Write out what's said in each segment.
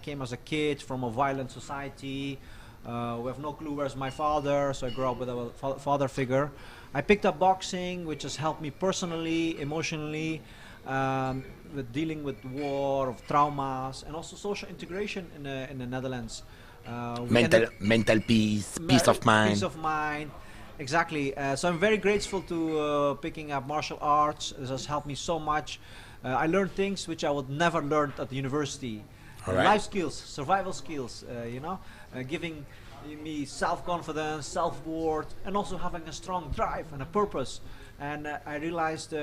came as a kid from a violent society. We have no clue where's my father, so I grew up with a father figure. I picked up boxing, which has helped me personally, emotionally, with dealing with war, of traumas, and also social integration in the Netherlands. Mental peace, peace of mind. Peace of mind, exactly. So I'm very grateful to picking up martial arts. This has helped me so much. I learned things which I would never learn at the university. Life skills, survival skills, giving me self-confidence, self-worth, and also having a strong drive and a purpose. And I realized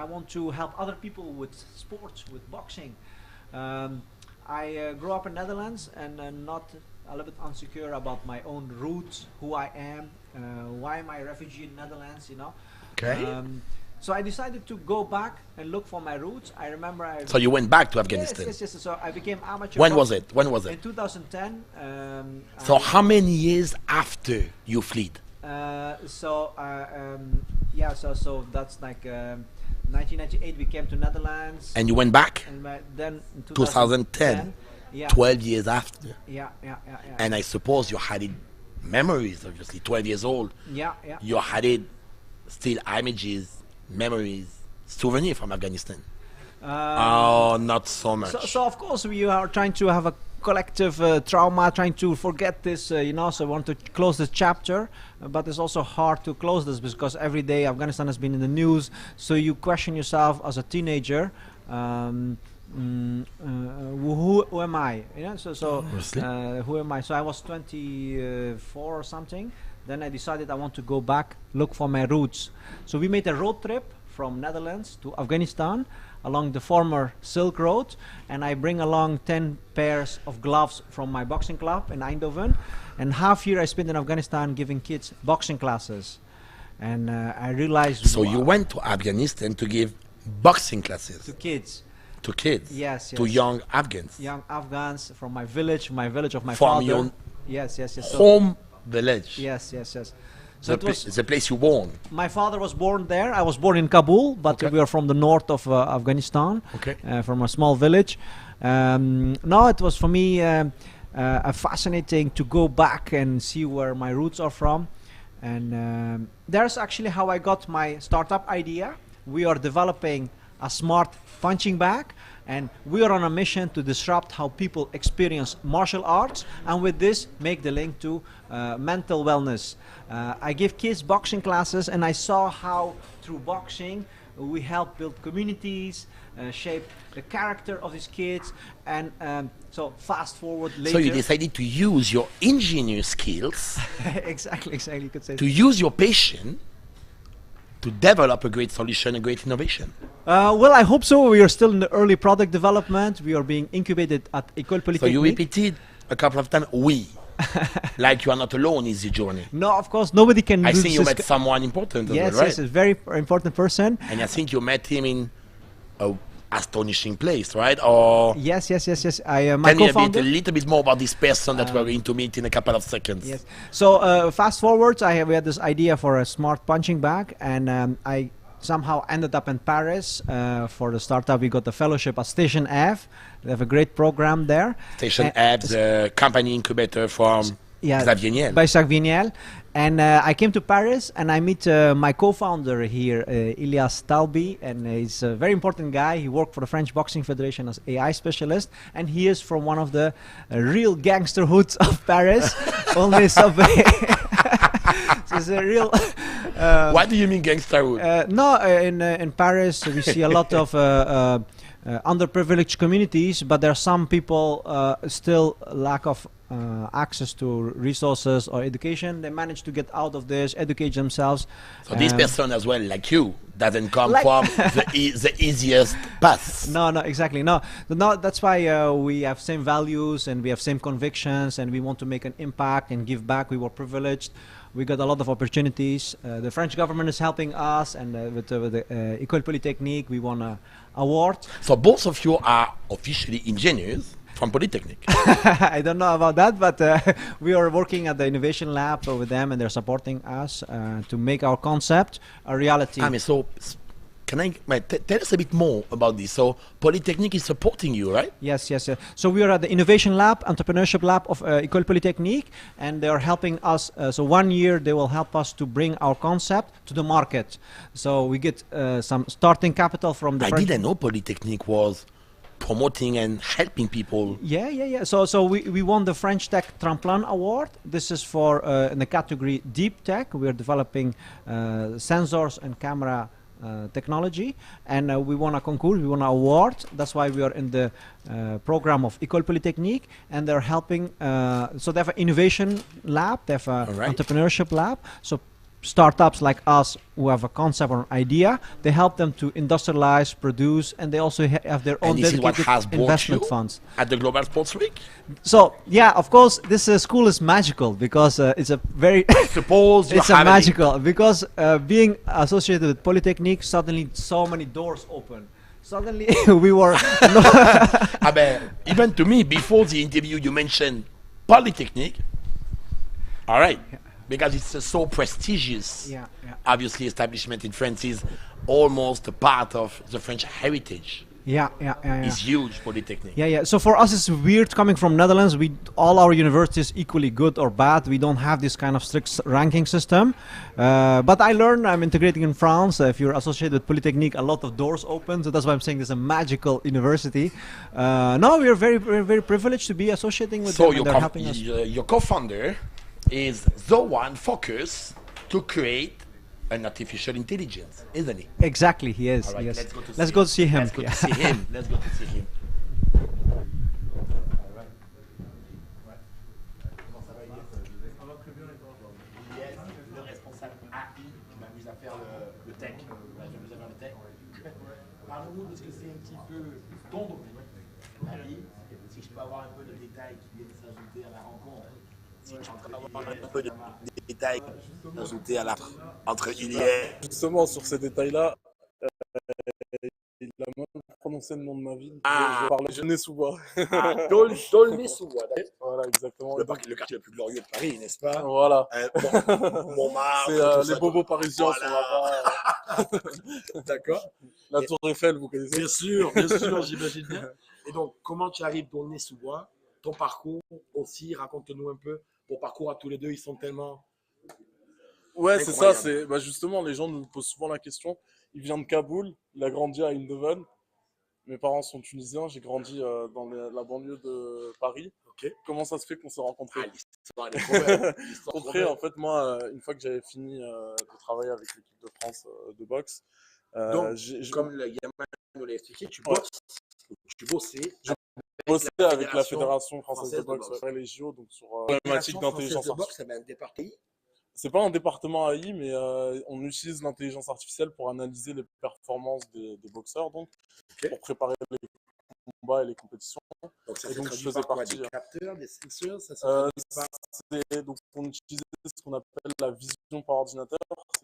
I want to help other people with sports, with boxing. I grew up in Netherlands and not a little bit insecure about my own roots, who I am, why am I a refugee in Netherlands, Okay. So I decided to go back and look for my roots. I remember So you went back to Afghanistan? Yes. So I became amateur. When was it? In 2010. So how many years after you fled? So that's like 1998 we came to Netherlands. And you went back? And then in 2010. Yeah. 12 years after. Yeah. And I suppose you had it memories, obviously, 12 years old. Yeah. You had it still images, memories, souvenirs from Afghanistan. Not so much. So of course we are trying to have a collective trauma, trying to forget this, so I want to close this chapter, but it's also hard to close this because every day Afghanistan has been in the news, so you question yourself as a teenager, who am I? Who am I? So I was 24 or something. Then I decided I want to go back, look for my roots. So we made a road trip from Netherlands to Afghanistan along the former Silk Road, and I bring along 10 pairs of gloves from my boxing club in Eindhoven, and half year I spent in Afghanistan giving kids boxing classes. And I realized... So you went to Afghanistan to give boxing classes? To kids. To kids? Yes. To young Afghans? Young Afghans from my village of my from father. Your Yes. Home village? Yes. So it was the place you born? My father was born there. I was born in Kabul, but we are from the north of Afghanistan, from a small village. No, it was for me fascinating to go back and see where my roots are from. And there's actually how I got my startup idea. We are developing a smart punching bag, and we are on a mission to disrupt how people experience martial arts, and with this make the link to mental wellness. I give kids boxing classes, and I saw how through boxing we help build communities, shape the character of these kids, and so fast forward later. So you decided to use your engineer skills exactly, you could say to use your passion to develop a great solution, a great innovation. Well, I hope so. We are still in the early product development. We are being incubated at École Polytechnique. So you repeated a couple of times, oui. Like you are not alone in this journey. No, of course, nobody can. I think you met someone important as well, right? Yes, a very important person. And I think you met him in a astonishing place, right? Or yes. I am tell my me co-founder. a little bit more about this person that we're going to meet in a couple of seconds. Yes. So fast forwards, we had this idea for a smart punching bag, and I somehow ended up in Paris for the startup. We got the fellowship at Station F. They have a great program there. Station F, the company incubator from Xavier Niel. By Xavier Niel. And I came to Paris, and I meet my co-founder here, Ilias Talbi, and he's a very important guy. He worked for the French Boxing Federation as AI specialist, and he is from one of the real gangster hoods of Paris, only subway. So it's a real... what do you mean gangster hood? No, in Paris we see a lot of underprivileged communities, but there are some people still lack of access to resources or education. They manage to get out of this, educate themselves. So this person as well, like you, doesn't come from the easiest path. No, exactly. No, that's why we have same values and we have same convictions, and we want to make an impact and give back. We were privileged. We got a lot of opportunities. The French government is helping us, and with the École Polytechnique, we won an award. So both of you are officially engineers from Polytechnic. I don't know about that, but we are working at the innovation lab with them, and they're supporting us to make our concept a reality. I mean, so Can I tell us a bit more about this? So Polytechnique is supporting you, right? Yes, yes. So we are at the Innovation Lab, Entrepreneurship Lab of École Polytechnique, and they are helping us. So 1 year they will help us to bring our concept to the market. So we get some starting capital from the. I didn't know Polytechnique was promoting and helping people. Yeah. So we won the French Tech Tremplin Award. This is for in the category Deep Tech. We are developing sensors and camera technology, and we won a concours, we won an award. That's why we are in the program of École Polytechnique, and they're helping. So they have an innovation lab, they have an entrepreneurship lab. So startups like us who have a concept or an idea, they help them to industrialize, produce, and they also have their own dedicated investment funds. At the Global Sports Week? So yeah, of course, this school is magical because it's a very suppose it's a magical because being associated with Polytechnique, suddenly so many doors open. Suddenly we were even to me before the interview you mentioned Polytechnique. All right. Because it's so prestigious, obviously establishment in France is almost a part of the French heritage. Yeah. It's huge, Polytechnique. Yeah. So for us, it's weird coming from Netherlands. All our universities equally good or bad. We don't have this kind of strict ranking system. But I learned I'm integrating in France. If you're associated with Polytechnique, a lot of doors open. So that's why I'm saying it's a magical university. No, we are very privileged to be associating with them. And they're helping us. Your co-founder is the one focused to create an artificial intelligence, isn't he? Exactly, he is. Right, yes. Let's go to see him. Let's go to see him. Let's go to see him. Le responsable AI qui m'amuse à faire le tech. Parlons-nous de ce que c'est un petit peu ton domaine, Marie. Si je peux avoir un peu de détails qui viennent s'ajouter à la rencontre. Si je peux avoir un peu de détails ajoutés à la entre Iliès. Justement, sur ces détails-là, il a même prononcé le nom de ma ville. Je parlais Genet-sous-Bois. D'aulnay-sous-Bois. Voilà, exactement. Le quartier le plus glorieux de Paris, n'est-ce pas? Voilà. Montmartre. C'est les bobos parisiens sont là-bas. D'accord. La Tour Eiffel, vous connaissez? Bien sûr, j'imagine bien. Et donc, comment tu arrives d'Aulnay-sous-Bois? Ton parcours aussi, raconte-nous un peu. Ton parcours à tous les deux, ils sont tellement. Ouais, c'est ça. Justement, les gens nous posent souvent la question. Il vient de Kaboul, il a grandi à Eindhoven. Mes parents sont tunisiens, j'ai grandi dans la banlieue de Paris. Okay. Comment ça se fait qu'on s'est rencontrés? L'histoire est trop belle. Rencontrés, en fait, moi, une fois que j'avais fini de travailler avec l'équipe de France de boxe. Donc, comme le gamin nous l'a expliqué, tu bossais. Je bossais avec la Fédération française de boxe, les JO, donc sur problématique d'intelligence artificielle. C'est pas un département AI, mais on utilise l'intelligence artificielle pour analyser les performances des boxeurs, donc pour préparer les combats et les compétitions. Donc, ça et donc je faisais partie des capteurs, des sensors, donc on utilisait ce qu'on appelle la vision par ordinateur,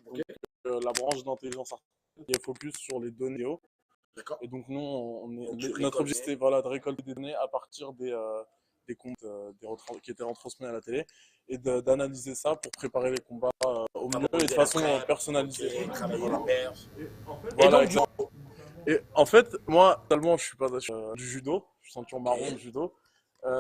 donc la branche d'intelligence artificielle qui est focus sur les données. Et donc nous, notre objectif c'était de récolter des données à partir des comptes qui étaient retransmis à la télé et d'analyser ça pour préparer les combats au mieux et de façon personnalisée. Et en fait, moi, tellement je suis pas du judo, je suis ceinture marron de judo,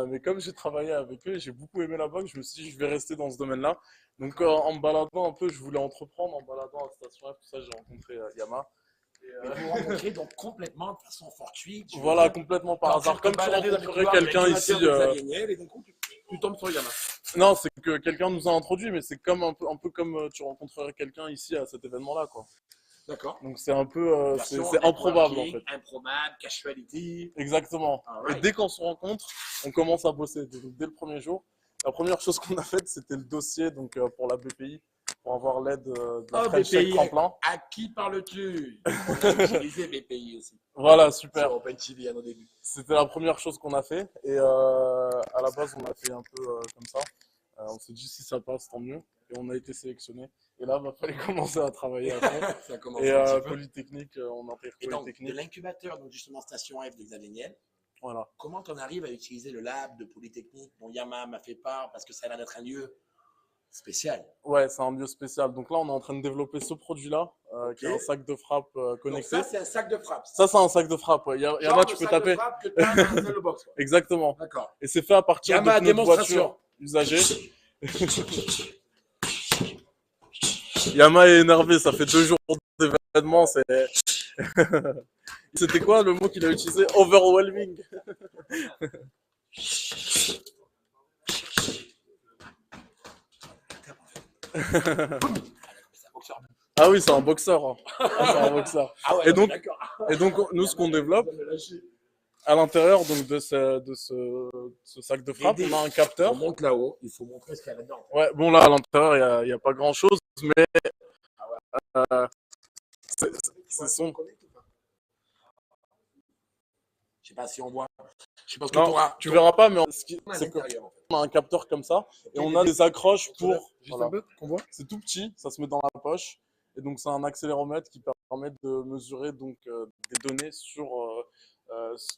mais comme j'ai travaillé avec eux, j'ai beaucoup aimé la boxe, je me suis dit je vais rester dans ce domaine-là. Donc en me baladant un peu, je voulais entreprendre, en me baladant à Station F, tout ça, j'ai rencontré Yama. Et vous rencontrez donc complètement de façon fortuite. Voilà, complètement par hasard. Comme tu rencontrerais quelqu'un ici. Et donc, tu tombes sur Yama. Non, c'est que quelqu'un nous a introduit, mais c'est comme un peu comme tu rencontrerais quelqu'un ici à cet événement-là, quoi. D'accord. Donc c'est un peu, c'est improbable en fait. Improbable, casuality. Exactement. Right. Et dès qu'on se rencontre, on commence à bosser. Donc, dès le premier jour, la première chose qu'on a faite, c'était le dossier donc pour la BPI. Pour avoir l'aide de la French Tech Tremplin. À qui parles-tu? On a utilisé BPI aussi. Voilà, super. Sur Opntv à nos débuts. C'était la première chose qu'on a fait. Et à la base, on a fait un peu comme ça. On s'est dit si ça passe, tant mieux. Et on a été sélectionné. Et là, il fallait commencer à travailler après. Et Polytechnique, on intègre Polytechnique. De l'incubateur, donc justement Station F de Xavier Niel. Voilà. Comment on arrive à utiliser le lab de Polytechnique dont Yama m'a fait part parce que ça a l'air d'être un lieu Spécial. Ouais, c'est un lieu spécial. Donc là, on est en train de développer ce produit-là, qui est un sac de frappe connecté. Donc ça, c'est un sac de frappe. Ça, c'est un sac de frappe. Ouais. Yama, tu peux taper. De frappe que tu as dans un tel box. Exactement. D'accord. Et c'est fait à partir Yama, de notre démonstration. voiture usagée. Yama est énervé, ça fait 2 jours d'événement. C'était quoi le mot qu'il a utilisé? Overwhelming. Ah oui, c'est un boxeur. Hein. C'est un boxeur. Ah ouais, et donc, nous, ce qu'on développe, à l'intérieur donc, de ce sac de frappe, on a un capteur. On monte là-haut, il faut montrer ce qu'il y a là-dedans. Ouais, bon, là, à l'intérieur, il n'y a pas grand-chose, mais c'est son. Je sais pas si on voit. Je sais pas ce que Non, tu verras pas, mais c'est qu'on a un capteur comme ça, et on a des accroches pour. Juste un peu, qu'on voit. C'est tout petit, ça se met dans la poche. Et donc, c'est un accéléromètre qui permet de mesurer donc, des données sur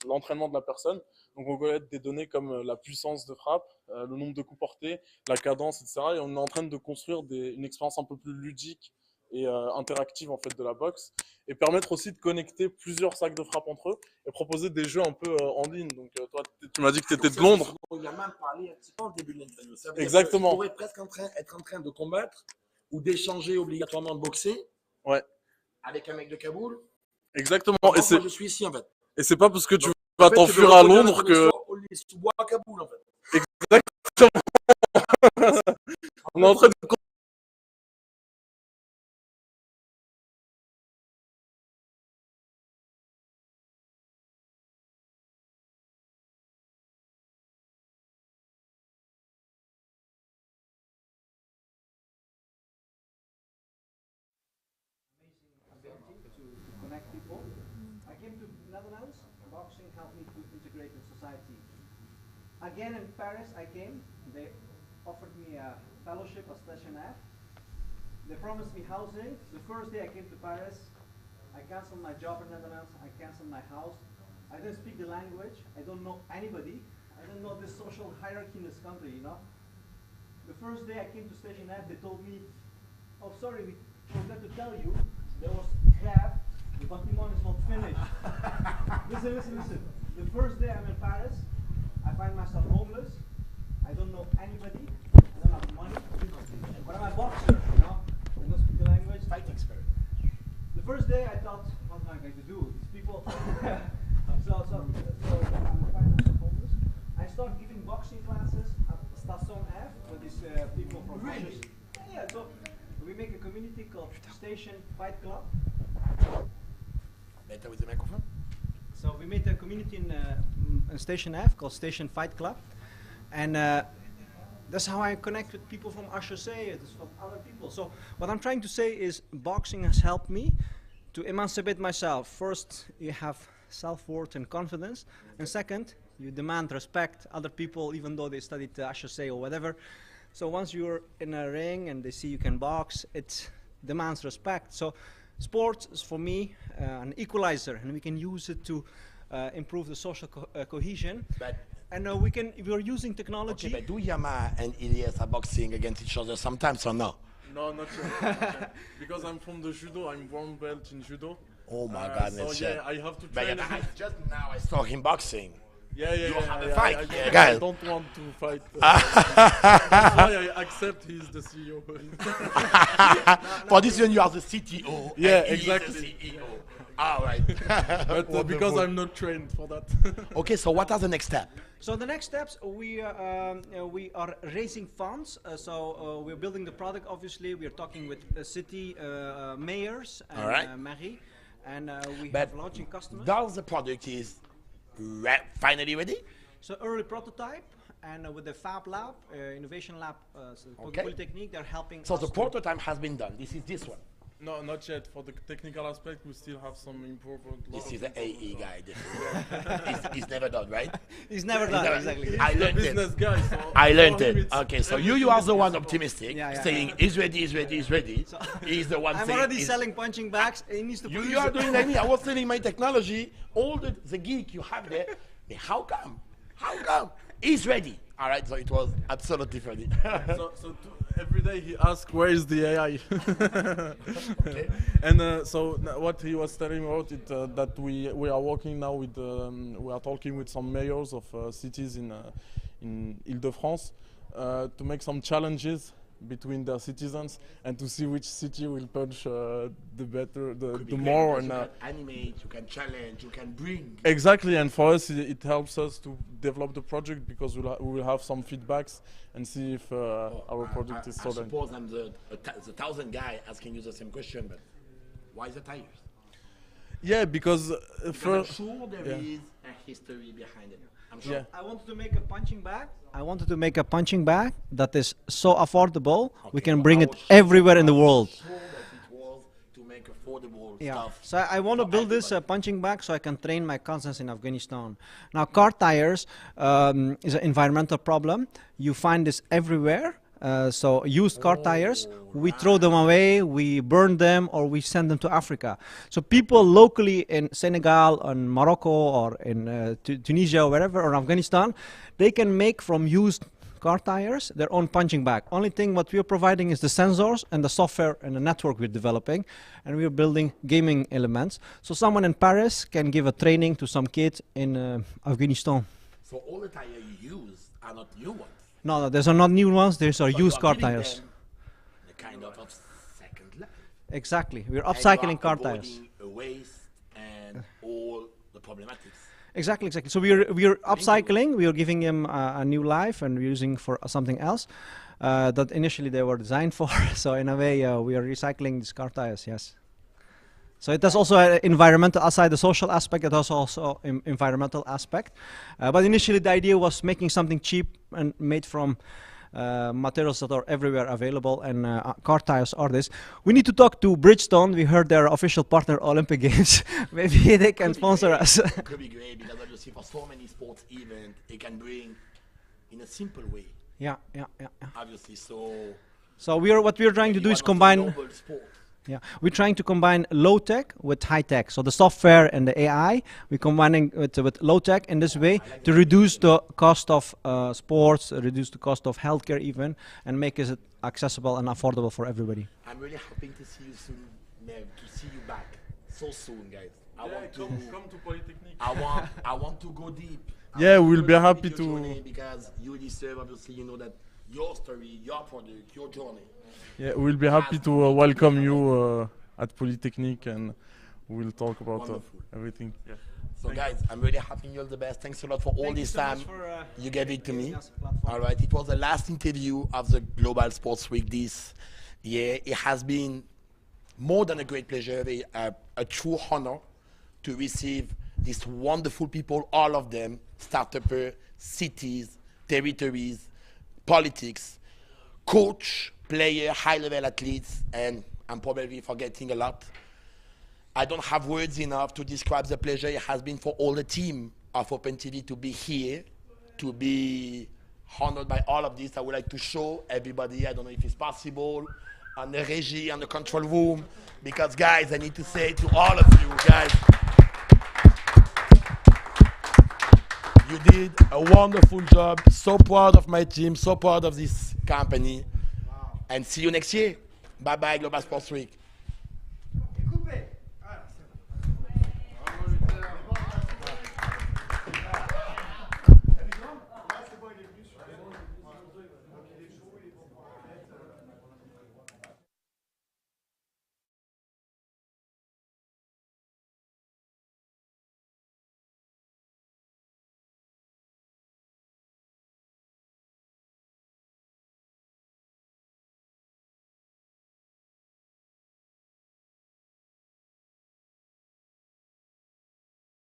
l'entraînement de la personne. Donc, on collecte des données comme la puissance de frappe, le nombre de coups portés, la cadence, etc. Et on est en train de construire une expérience un peu plus ludique et interactive en fait, de la boxe. Et permettre aussi de connecter plusieurs sacs de frappe entre eux et proposer des jeux un peu en ligne. Donc, toi, tu m'as dit que tu étais de Londres. Il a même parlé un petit peu au début de l'interview. Exactement. On pourrait presque être en train de combattre ou d'échanger obligatoirement de boxer. Ouais. Avec un mec de Kaboul. Exactement. Moi, je suis ici, en fait. Et c'est pas parce que tu vas t'enfuir à Londres que. Les sous-bois à Kaboul, en fait. Exactement. On est en train de. Again in Paris, I came. They offered me a fellowship at Station F. They promised me housing. The first day I came to Paris, I canceled my job in Netherlands. I canceled my house. I didn't speak the language. I don't know anybody. I don't know this social hierarchy in this country, you know. The first day I came to Station F, they told me, "Oh, sorry, we forgot to tell you. There was crap. The bâtiment is not finished." Listen. The first day I'm in Paris, I find myself homeless. I don't know anybody. I don't have money. But I'm a boxer, you know. I don't speak the language. Fighting spirit. The first day I thought, what am I going to do? These people. so I find myself homeless. I start giving boxing classes at Station F with these people from Really? Yeah, so we make a community called Station Fight Club. Better with the microphone. So we made a community in Station F called Station Fight Club, and that's how I connect with people from HSA, from other people. So what I'm trying to say is boxing has helped me to emancipate myself. First, you have self-worth and confidence, and second, you demand respect other people even though they studied HSA or whatever. So once you're in a ring and they see you can box, it demands respect. So sports is for me an equalizer, and we can use it to improve the social cohesion. But And we're using technology. okay, but do Yama and Ilyas are boxing against each other sometimes or no? No, not yet. Because I'm from the judo, I'm brown belt in judo. Oh my God, So yeah, I have to But train. yeah, just now I saw him boxing. Yeah, You have a I- fight, I guys. don't want to fight. That's why I accept he's the CEO. For this one, you are the CTO. Yeah, and he is exactly. the CEO. All right. But because I'm not trained for that. Okay, so what are the next steps? So the next steps, we are raising funds. We're building the product. Obviously, we are talking with city mayors and All right. Marie, and we But have launching customers. does the product is finally ready? So early prototype, and with the Fab Lab, Innovation Lab, Okay. Polytechnique, they're helping. So us the to- prototype has been done. This is this one. No, not yet. For the technical aspect, we still have some improvement. This is the AE guy. He's never done, right? He's never done never- exactly. I He's the learned it. business guy. So I learned for him it. it's Okay, so everything you are is the one possible. optimistic, Yeah, yeah, saying yeah. he's ready, he's ready. He's the one I'm saying already he's- selling punching bags. He needs to. You produce are it. doing like me. I was selling my technology, all the geek you have there. But how come? How come? He's ready. All right, so it was absolutely funny. Every day he asks, where is the AI? Okay. And what he was telling about it, that we are working now with, we are talking with some mayors of cities in Île-de-France to make some challenges between their citizens and to see which city will punch the better, the more. And you can animate, you can challenge, you can bring. Exactly, and for us it helps us to develop the project because we will have some feedbacks and see if our project is solid. I suppose I'm the 1,000 guy asking you the same question, but why the tires? Yeah, because I'm sure there is a history behind it. I'm sure. Yeah. I wanted to make a punching bag. I wanted to make a punching bag that is so affordable. We can bring it everywhere in the world. Sure that it was to make affordable Yeah. stuff. So I want to build this punching bag so I can train my cousins in Afghanistan. Now, car tires is an environmental problem. You find this everywhere. So used car tires, we throw them away, we burn them, or we send them to Africa. So people locally in Senegal, or Morocco, or in Tunisia, or wherever, or Afghanistan, they can make from used car tires their own punching bag. Only thing what we're providing is the sensors and the software and the network we're developing, and we're building gaming elements. So someone in Paris can give a training to some kids in Afghanistan. So all the tires you use are not new ones. No, these are not new ones, these are So used you car giving tires. them the kind of second life. Exactly, we're And upcycling you car are tires. avoiding waste and all the problematics. Exactly. So we're upcycling, we are giving them a new life, and we're using for something else that initially they were designed for. So in a way, we are recycling these car tires, yes. So it has also an environmental, aside the social aspect, it has also environmental aspect. But initially the idea was making something cheap and made from materials that are everywhere available, and car tires are this. We need to talk to Bridgestone. We heard they're official partner Olympic Games. Maybe they can sponsor us. It could be great because obviously for so many sports events, it can bring in a simple way. Yeah. Obviously, so What we're trying to do is combine. Yeah, we're trying to combine low tech with high tech. So the software and the AI, we're combining with low tech in this way to reduce the cost of sports, reduce the cost of healthcare even, and make it accessible and affordable for everybody. I'm really hoping to see you soon, Nev, to see you back so soon, guys. I want to come to Polytechnic. I want to go deep. Yeah, we'll be happy to. Because you deserve, obviously, you know that your story, your product, your journey. Yeah, we'll be happy to welcome you at Polytechnic, and we'll talk about everything. Yeah. So guys, I'm really happy you all the best. Thanks a lot for all this time you gave it to me. All right, it was the last interview of the Global Sports Week this year. It has been more than a great pleasure, a true honor to receive these wonderful people, all of them, start-upper, cities, territories, politics, coach, player, high-level athletes, and I'm probably forgetting a lot. I don't have words enough to describe the pleasure it has been for all the team of Opntv to be here, to be honored by all of this. I would like to show everybody, I don't know if it's possible, on the regie, on the control room, because guys, I need to say to all of you guys, you did a wonderful job. So proud of my team, so proud of this company. Wow. And see you next year. Bye-bye, Global Sports Week.